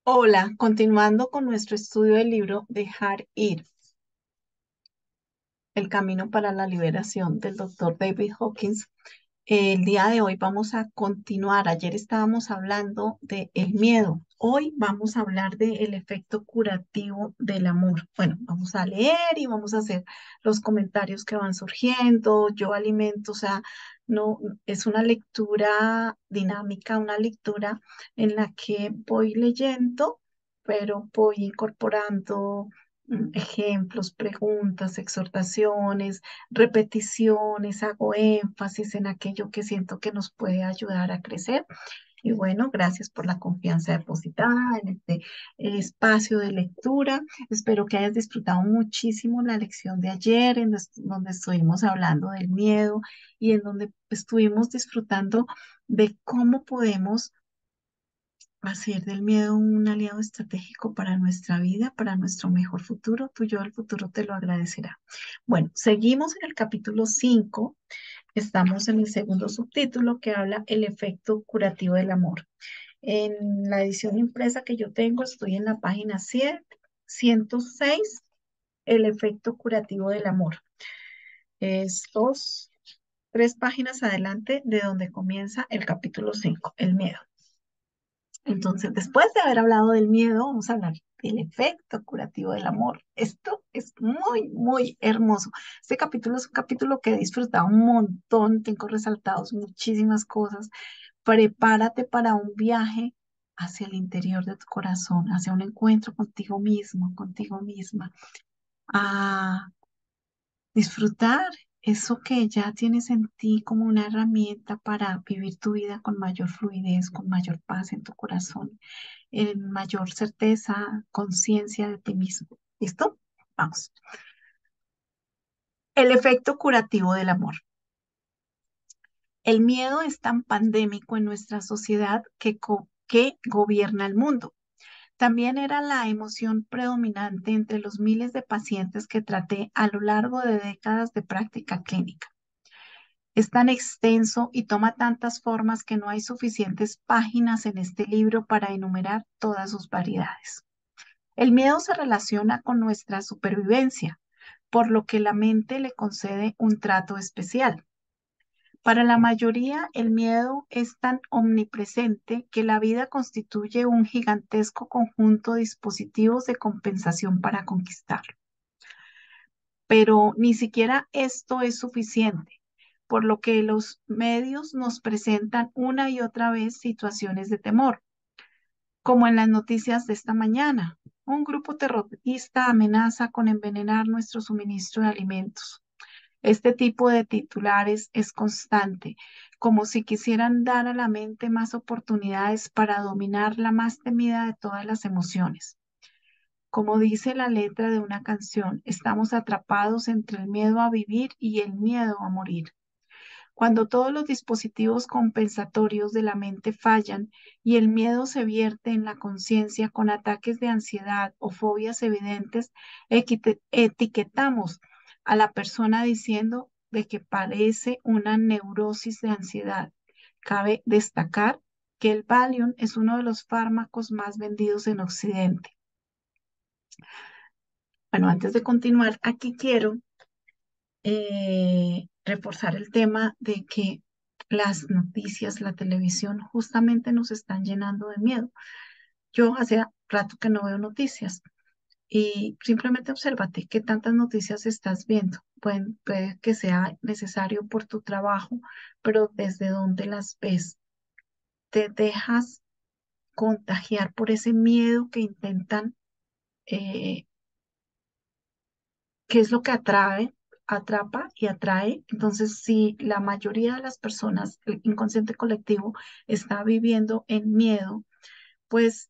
Hola, continuando con nuestro estudio del libro Dejar ir, el camino para la liberación del doctor David Hawkins. El día de hoy vamos a continuar. Ayer estábamos hablando del miedo. Hoy vamos a hablar del efecto curativo del amor. Bueno, vamos a leer y vamos a hacer los comentarios que van surgiendo. Yo alimento, o sea, no es una lectura dinámica, una lectura en la que voy leyendo, pero voy incorporando ejemplos, preguntas, exhortaciones, repeticiones, hago énfasis en aquello que siento que nos puede ayudar a crecer. Y bueno, gracias por la confianza depositada en este espacio de lectura. Espero que hayas disfrutado muchísimo la lección de ayer, donde estuvimos hablando del miedo y en donde estuvimos disfrutando de cómo podemos hacer del miedo un aliado estratégico para nuestra vida, para nuestro mejor futuro. Tu yo del futuro te lo agradecerá. Bueno, seguimos en el capítulo 5. Estamos en el segundo subtítulo que habla el efecto curativo del amor. En la edición impresa que yo tengo, estoy en la página 106, el efecto curativo del amor. Es tres páginas adelante de donde comienza el capítulo 5, el miedo. Entonces, después de haber hablado del miedo, vamos a hablar del efecto curativo del amor. Esto es muy, muy hermoso. Este capítulo es un capítulo que he disfrutado un montón, tengo resaltados muchísimas cosas. Prepárate para un viaje hacia el interior de tu corazón, hacia un encuentro contigo mismo, contigo misma, a disfrutar eso que ya tienes en ti como una herramienta para vivir tu vida con mayor fluidez, con mayor paz en tu corazón, en mayor certeza, conciencia de ti mismo. ¿Listo? Vamos. El efecto curativo del amor. El miedo es tan pandémico en nuestra sociedad que gobierna el mundo. También era la emoción predominante entre los miles de pacientes que traté a lo largo de décadas de práctica clínica. Es tan extenso y toma tantas formas que no hay suficientes páginas en este libro para enumerar todas sus variedades. El miedo se relaciona con nuestra supervivencia, por lo que la mente le concede un trato especial. Para la mayoría, el miedo es tan omnipresente que la vida constituye un gigantesco conjunto de dispositivos de compensación para conquistarlo. Pero ni siquiera esto es suficiente, por lo que los medios nos presentan una y otra vez situaciones de temor, como en las noticias de esta mañana. Un grupo terrorista amenaza con envenenar nuestro suministro de alimentos. Este tipo de titulares es constante, como si quisieran dar a la mente más oportunidades para dominar la más temida de todas las emociones. Como dice la letra de una canción, estamos atrapados entre el miedo a vivir y el miedo a morir. Cuando todos los dispositivos compensatorios de la mente fallan y el miedo se vierte en la conciencia con ataques de ansiedad o fobias evidentes, etiquetamos a la persona diciendo de que padece una neurosis de ansiedad. Cabe destacar que el Valium es uno de los fármacos más vendidos en Occidente. Bueno, antes de continuar, aquí quiero reforzar el tema de que las noticias, la televisión, justamente nos están llenando de miedo. Yo hace rato que no veo noticias y simplemente obsérvate qué tantas noticias estás viendo. Puede que sea necesario por tu trabajo, pero desde dónde las ves, te dejas contagiar por ese miedo que intentan, eh, qué es lo que atrapa y atrae. Entonces, si la mayoría de las personas, el inconsciente colectivo, está viviendo en miedo, pues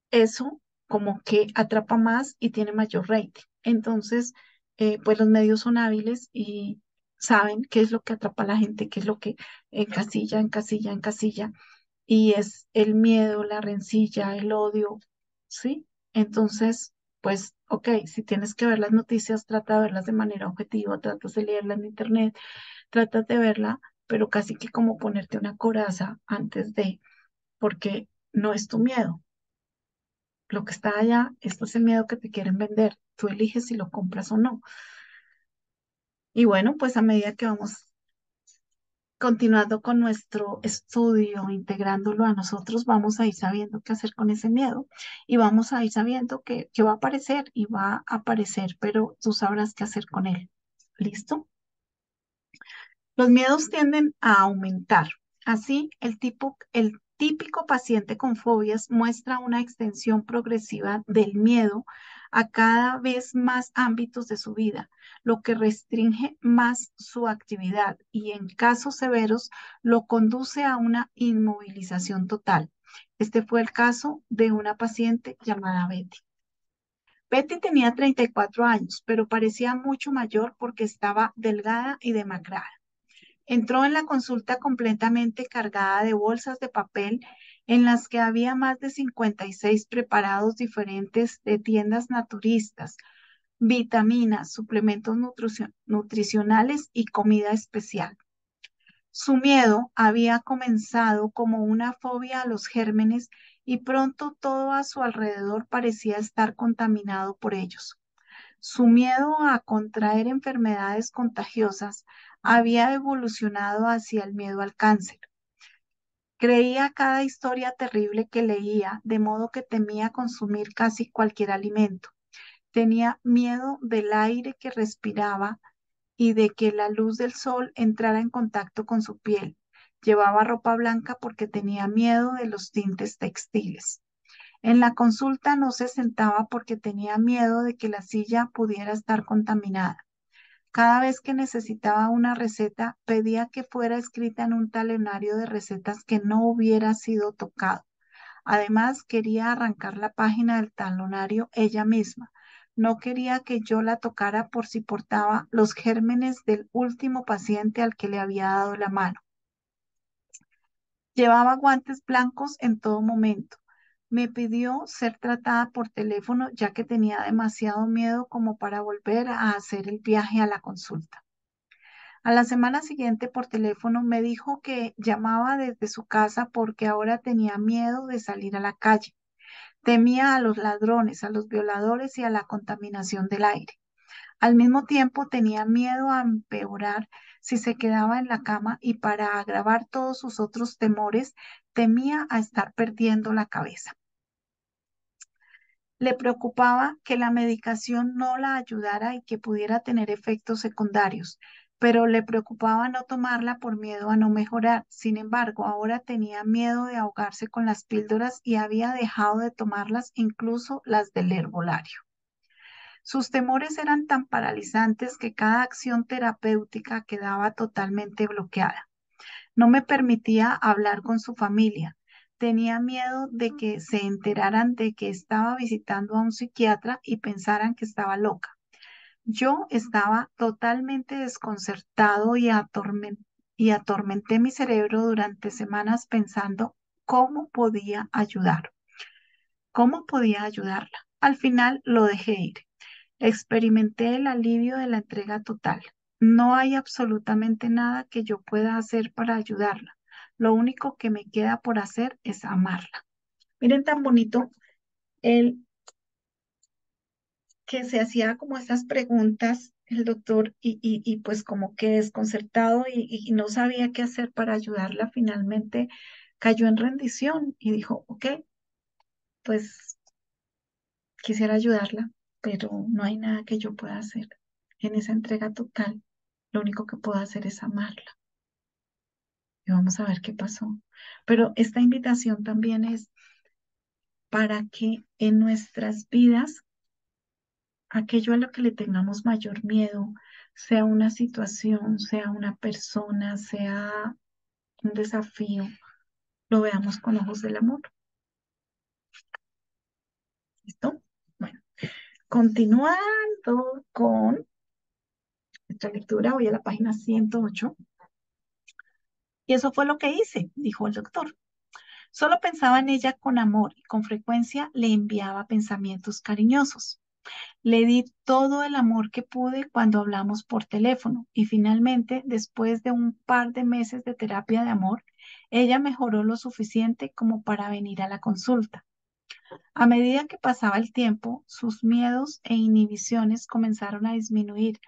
eso como que atrapa más y tiene mayor rating. Entonces, pues los medios son hábiles y saben qué es lo que atrapa a la gente, qué es lo que encasilla, encasilla, encasilla, y es el miedo, la rencilla, el odio, ¿sí? Entonces, pues, ok, si tienes que ver las noticias, trata de verlas de manera objetiva, tratas de leerlas en internet, tratas de verla, pero casi que como ponerte una coraza antes de, porque no es tu miedo, lo que está allá, esto es el miedo que te quieren vender. Tú eliges si lo compras o no. Y bueno, pues a medida que vamos continuando con nuestro estudio, integrándolo a nosotros, vamos a ir sabiendo qué hacer con ese miedo y vamos a ir sabiendo que va a aparecer y va a aparecer, pero tú sabrás qué hacer con él. ¿Listo? Los miedos tienden a aumentar. Así, el típico paciente con fobias muestra una extensión progresiva del miedo a cada vez más ámbitos de su vida, lo que restringe más su actividad y en casos severos lo conduce a una inmovilización total. Este fue el caso de una paciente llamada Betty. Betty tenía 34 años, pero parecía mucho mayor porque estaba delgada y demacrada. Entró en la consulta completamente cargada de bolsas de papel en las que había más de 56 preparados diferentes de tiendas naturistas, vitaminas, suplementos nutricionales y comida especial. Su miedo había comenzado como una fobia a los gérmenes y pronto todo a su alrededor parecía estar contaminado por ellos. Su miedo a contraer enfermedades contagiosas había evolucionado hacia el miedo al cáncer. Creía cada historia terrible que leía, de modo que temía consumir casi cualquier alimento. Tenía miedo del aire que respiraba y de que la luz del sol entrara en contacto con su piel. Llevaba ropa blanca porque tenía miedo de los tintes textiles. En la consulta no se sentaba porque tenía miedo de que la silla pudiera estar contaminada. Cada vez que necesitaba una receta, pedía que fuera escrita en un talonario de recetas que no hubiera sido tocado. Además, quería arrancar la página del talonario ella misma. No quería que yo la tocara por si portaba los gérmenes del último paciente al que le había dado la mano. Llevaba guantes blancos en todo momento. Me pidió ser tratada por teléfono ya que tenía demasiado miedo como para volver a hacer el viaje a la consulta. A la semana siguiente por teléfono me dijo que llamaba desde su casa porque ahora tenía miedo de salir a la calle. Temía a los ladrones, a los violadores y a la contaminación del aire. Al mismo tiempo tenía miedo a empeorar si se quedaba en la cama y para agravar todos sus otros temores, temía a estar perdiendo la cabeza. Le preocupaba que la medicación no la ayudara y que pudiera tener efectos secundarios, pero le preocupaba no tomarla por miedo a no mejorar. Sin embargo, ahora tenía miedo de ahogarse con las píldoras y había dejado de tomarlas, incluso las del herbolario. Sus temores eran tan paralizantes que cada acción terapéutica quedaba totalmente bloqueada. No me permitía hablar con su familia. Tenía miedo de que se enteraran de que estaba visitando a un psiquiatra y pensaran que estaba loca. Yo estaba totalmente desconcertado y atormenté mi cerebro durante semanas pensando cómo podía ayudar, cómo podía ayudarla. Al final lo dejé ir. Experimenté el alivio de la entrega total. No hay absolutamente nada que yo pueda hacer para ayudarla. Lo único que me queda por hacer es amarla. Miren tan bonito el que se hacía como estas preguntas el doctor y pues como que desconcertado y no sabía qué hacer para ayudarla. Finalmente cayó en rendición y dijo, ok, pues quisiera ayudarla, pero no hay nada que yo pueda hacer en esa entrega total. Lo único que puedo hacer es amarla y vamos a ver qué pasó. Pero esta invitación también es para que en nuestras vidas, aquello a lo que le tengamos mayor miedo, sea una situación, sea una persona, sea un desafío, lo veamos con ojos del amor. ¿Listo? Bueno, continuando con nuestra lectura, voy a la página 108. Y eso fue lo que hice, dijo el doctor. Solo pensaba en ella con amor y con frecuencia le enviaba pensamientos cariñosos. Le di todo el amor que pude cuando hablamos por teléfono y finalmente, después de un par de meses de terapia de amor, ella mejoró lo suficiente como para venir a la consulta. A medida que pasaba el tiempo, sus miedos e inhibiciones comenzaron a disminuir,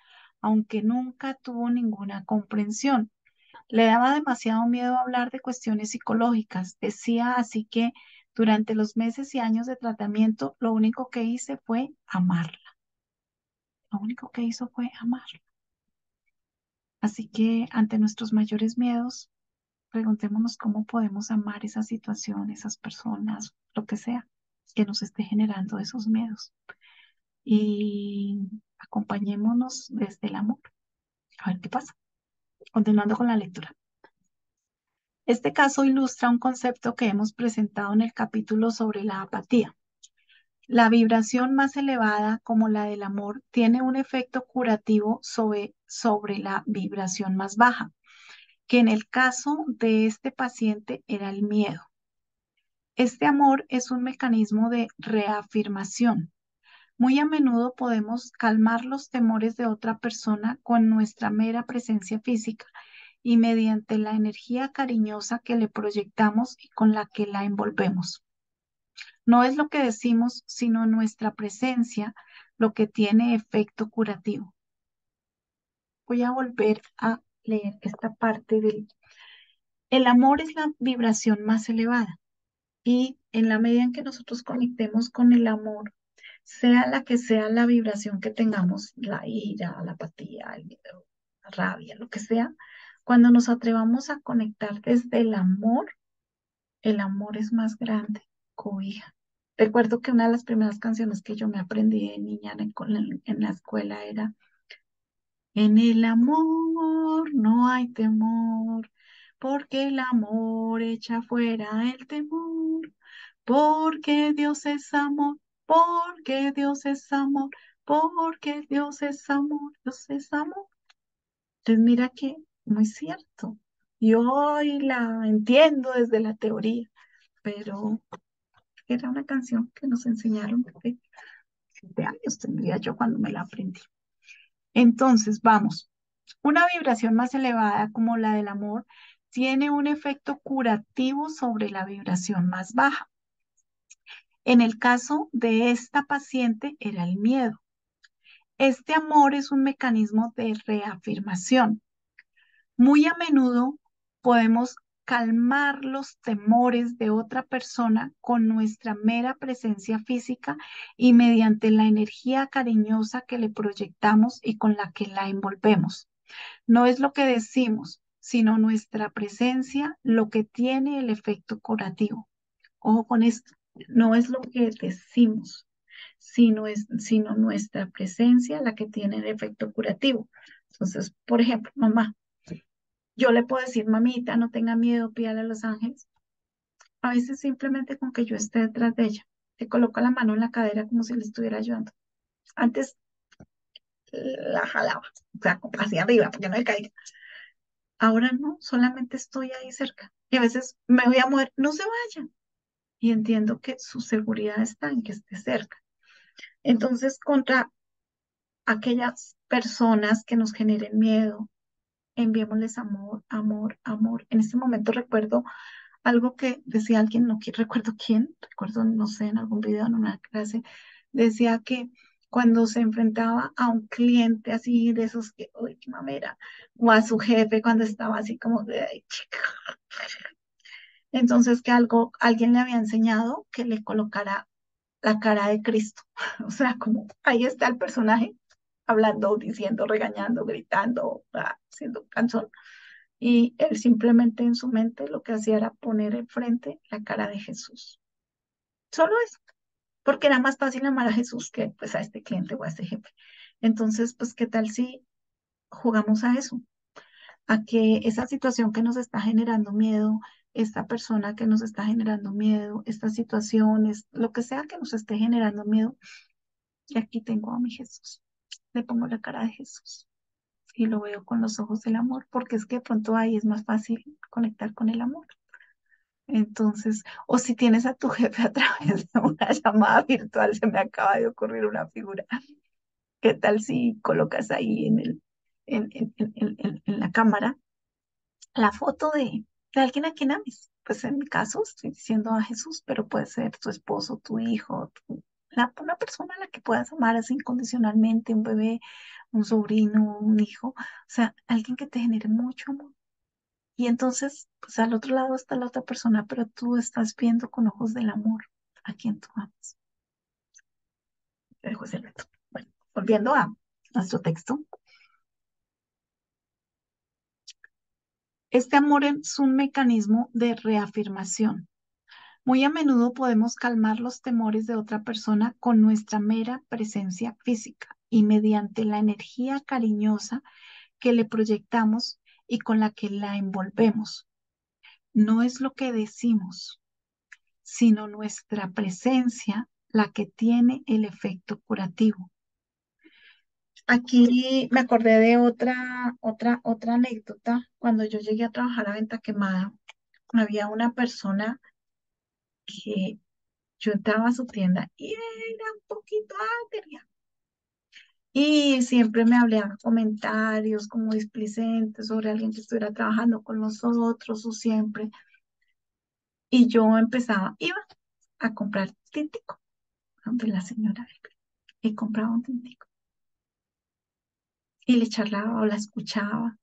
aunque nunca tuvo ninguna comprensión. Le daba demasiado miedo hablar de cuestiones psicológicas. Decía así que durante los meses y años de tratamiento, lo único que hice fue amarla. Lo único que hizo fue amarla. Así que ante nuestros mayores miedos, preguntémonos cómo podemos amar esa situación, esas personas, lo que sea que nos esté generando esos miedos. Y acompañémonos desde el amor. A ver qué pasa. Continuando con la lectura. Este caso ilustra un concepto que hemos presentado en el capítulo sobre la apatía. La vibración más elevada, como la del amor, tiene un efecto curativo sobre la vibración más baja, que en el caso de este paciente era el miedo. Este amor es un mecanismo de reafirmación. Muy a menudo podemos calmar los temores de otra persona con nuestra mera presencia física y mediante la energía cariñosa que le proyectamos y con la que la envolvemos. No es lo que decimos, sino nuestra presencia lo que tiene efecto curativo. Voy a volver a leer esta parte del... El amor es la vibración más elevada y en la medida en que nosotros conectemos con el amor, sea la que sea la vibración que tengamos, la ira, la apatía, el miedo, la rabia, lo que sea, cuando nos atrevamos a conectar desde el amor es más grande, cobija. Recuerdo que una de las primeras canciones que yo me aprendí de niña en la escuela era En el amor no hay temor, porque el amor echa fuera el temor, porque Dios es amor, porque Dios es amor, porque Dios es amor, Dios es amor. Entonces mira que muy cierto. Yo hoy la entiendo desde la teoría, pero era una canción que nos enseñaron desde 7 años tendría yo cuando me la aprendí. Entonces, vamos, una vibración más elevada como la del amor tiene un efecto curativo sobre la vibración más baja. En el caso de esta paciente era el miedo. Este amor es un mecanismo de reafirmación. Muy a menudo podemos calmar los temores de otra persona con nuestra mera presencia física y mediante la energía cariñosa que le proyectamos y con la que la envolvemos. No es lo que decimos, sino nuestra presencia lo que tiene el efecto curativo. Ojo con esto, no es lo que decimos, sino nuestra presencia la que tiene el efecto curativo. Entonces, por ejemplo, mamá, yo le puedo decir, mamita, no tenga miedo, pídale a los ángeles. A veces simplemente con que yo esté detrás de ella, le coloco la mano en la cadera como si le estuviera ayudando. Antes la jalaba, o sea, hacia arriba, porque no le caiga. Ahora no, solamente estoy ahí cerca. Y a veces me voy a mover, no se vayan. Y entiendo que su seguridad está en que esté cerca. Entonces, contra aquellas personas que nos generen miedo, enviémosles amor, amor, amor. En este momento recuerdo algo que decía alguien, no recuerdo quién, recuerdo, no sé, en algún video, en una clase, decía que cuando se enfrentaba a un cliente así de esos que, uy, qué mamera, o a su jefe cuando estaba así como de, "Ay, chica". Entonces que alguien le había enseñado que le colocara la cara de Cristo. O sea, como ahí está el personaje hablando, diciendo, regañando, gritando, haciendo canción. Y él simplemente en su mente lo que hacía era poner enfrente la cara de Jesús. Solo eso, porque era más fácil amar a Jesús que pues a este cliente o a este jefe. Entonces, pues, ¿qué tal si jugamos a eso? A que esa situación que nos está generando miedo, esta persona que nos está generando miedo, estas situaciones, lo que sea que nos esté generando miedo, y aquí tengo a mi Jesús. Le pongo la cara de Jesús y lo veo con los ojos del amor, porque es que de pronto ahí es más fácil conectar con el amor. Entonces, o si tienes a tu jefe a través de una llamada virtual, se me acaba de ocurrir una figura. ¿Qué tal si colocas ahí en la cámara la foto de alguien a quien ames? pues en mi caso estoy diciendo a Jesús, pero puede ser tu esposo, tu hijo, una persona a la que puedas amar así incondicionalmente, un bebé, un sobrino, un hijo, o sea, alguien que te genere mucho amor. Y entonces, pues al otro lado está la otra persona, pero tú estás viendo con ojos del amor a quien tú amas. Te dejo ese reto. Bueno, volviendo a nuestro texto. Este amor es un mecanismo de reafirmación. Muy a menudo podemos calmar los temores de otra persona con nuestra mera presencia física y mediante la energía cariñosa que le proyectamos y con la que la envolvemos. No es lo que decimos, sino nuestra presencia la que tiene el efecto curativo. Aquí me acordé de otra anécdota. Cuando yo llegué a trabajar a Venta Quemada, había una persona que yo entraba a su tienda y era un poquito agria. Y siempre me hablaba comentarios como displicentes sobre alguien que estuviera trabajando con nosotros o siempre. Y yo iba a comprar tintico donde la señora y compraba un tintico. Y le charlaba o la escuchaba.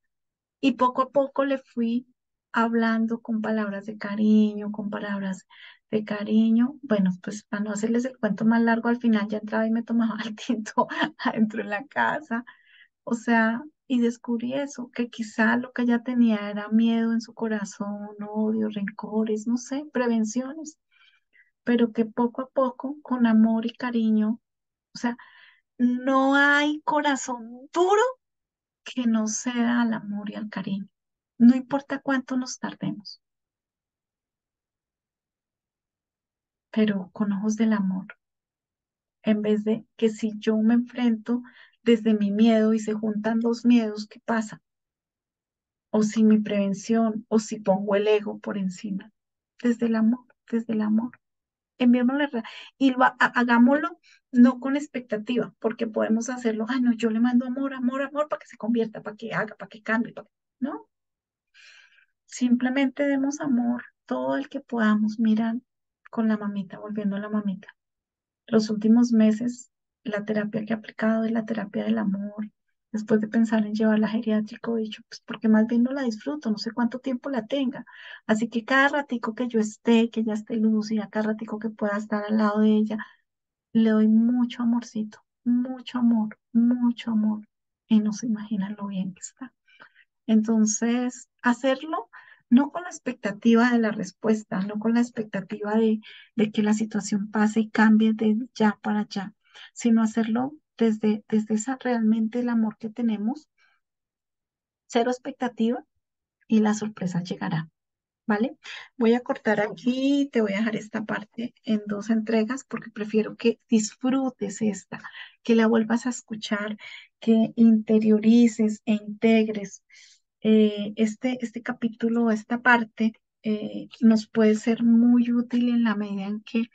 Y poco a poco le fui hablando con palabras de cariño, con palabras de cariño. Bueno, pues para no hacerles el cuento más largo, al final ya entraba y me tomaba el tinto adentro en la casa. O sea, y descubrí eso, que quizá lo que ella tenía era miedo en su corazón, odio, rencores, no sé, prevenciones, pero que poco a poco, con amor y cariño, o sea, no hay corazón duro que no ceda al amor y al cariño. No importa cuánto nos tardemos, pero con ojos del amor, en vez de que si yo me enfrento desde mi miedo y se juntan dos miedos, ¿qué pasa? O si mi prevención, o si pongo el ego por encima. Desde el amor. Enviémosle y hagámoslo no con expectativa, porque podemos hacerlo, ay no, yo le mando amor, amor, amor, para que se convierta, para que haga, para que cambie, ¿no? Simplemente demos amor todo el que podamos. Mirar con la mamita, volviendo a la mamita. Los últimos meses, la terapia que he aplicado es la terapia del amor. Después de pensar en llevarla a geriátrico, he dicho, pues porque más bien no la disfruto, no sé cuánto tiempo la tenga. Así que cada ratico que yo esté, que ella esté lúcida, cada ratico que pueda estar al lado de ella, le doy mucho amorcito, mucho amor, mucho amor. Y no se imaginan lo bien que está. Entonces, hacerlo no con la expectativa de la respuesta, no con la expectativa de que la situación pase y cambie de ya para allá, sino hacerlo desde esa realmente el amor que tenemos, cero expectativa y la sorpresa llegará, ¿vale? Voy a cortar aquí, te voy a dejar esta parte en dos entregas porque prefiero que disfrutes esta, que la vuelvas a escuchar, que interiorices e integres este capítulo, esta parte, nos puede ser muy útil en la medida en que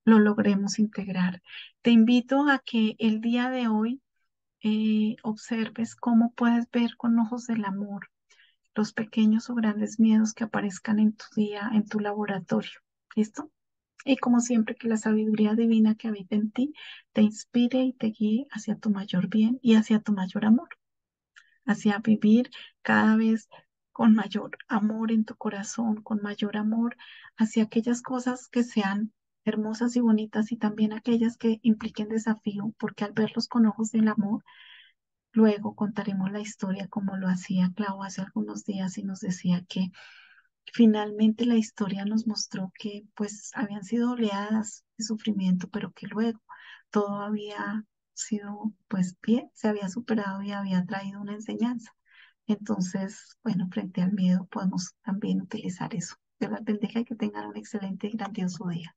lo logremos integrar. Te invito a que el día de hoy observes cómo puedes ver con ojos del amor los pequeños o grandes miedos que aparezcan en tu día, en tu laboratorio. ¿Listo? Y como siempre, que la sabiduría divina que habita en ti te inspire y te guíe hacia tu mayor bien y hacia tu mayor amor, hacia vivir cada vez con mayor amor en tu corazón, con mayor amor hacia aquellas cosas que sean hermosas y bonitas y también aquellas que impliquen desafío, porque al verlos con ojos del amor, luego contaremos la historia como lo hacía Clau hace algunos días y nos decía que finalmente la historia nos mostró que pues habían sido oleadas de sufrimiento, pero que luego todo había sido pues bien, se había superado y había traído una enseñanza. Entonces, bueno, frente al miedo podemos también utilizar eso. Dios las bendiga y que tengan un excelente y grandioso día.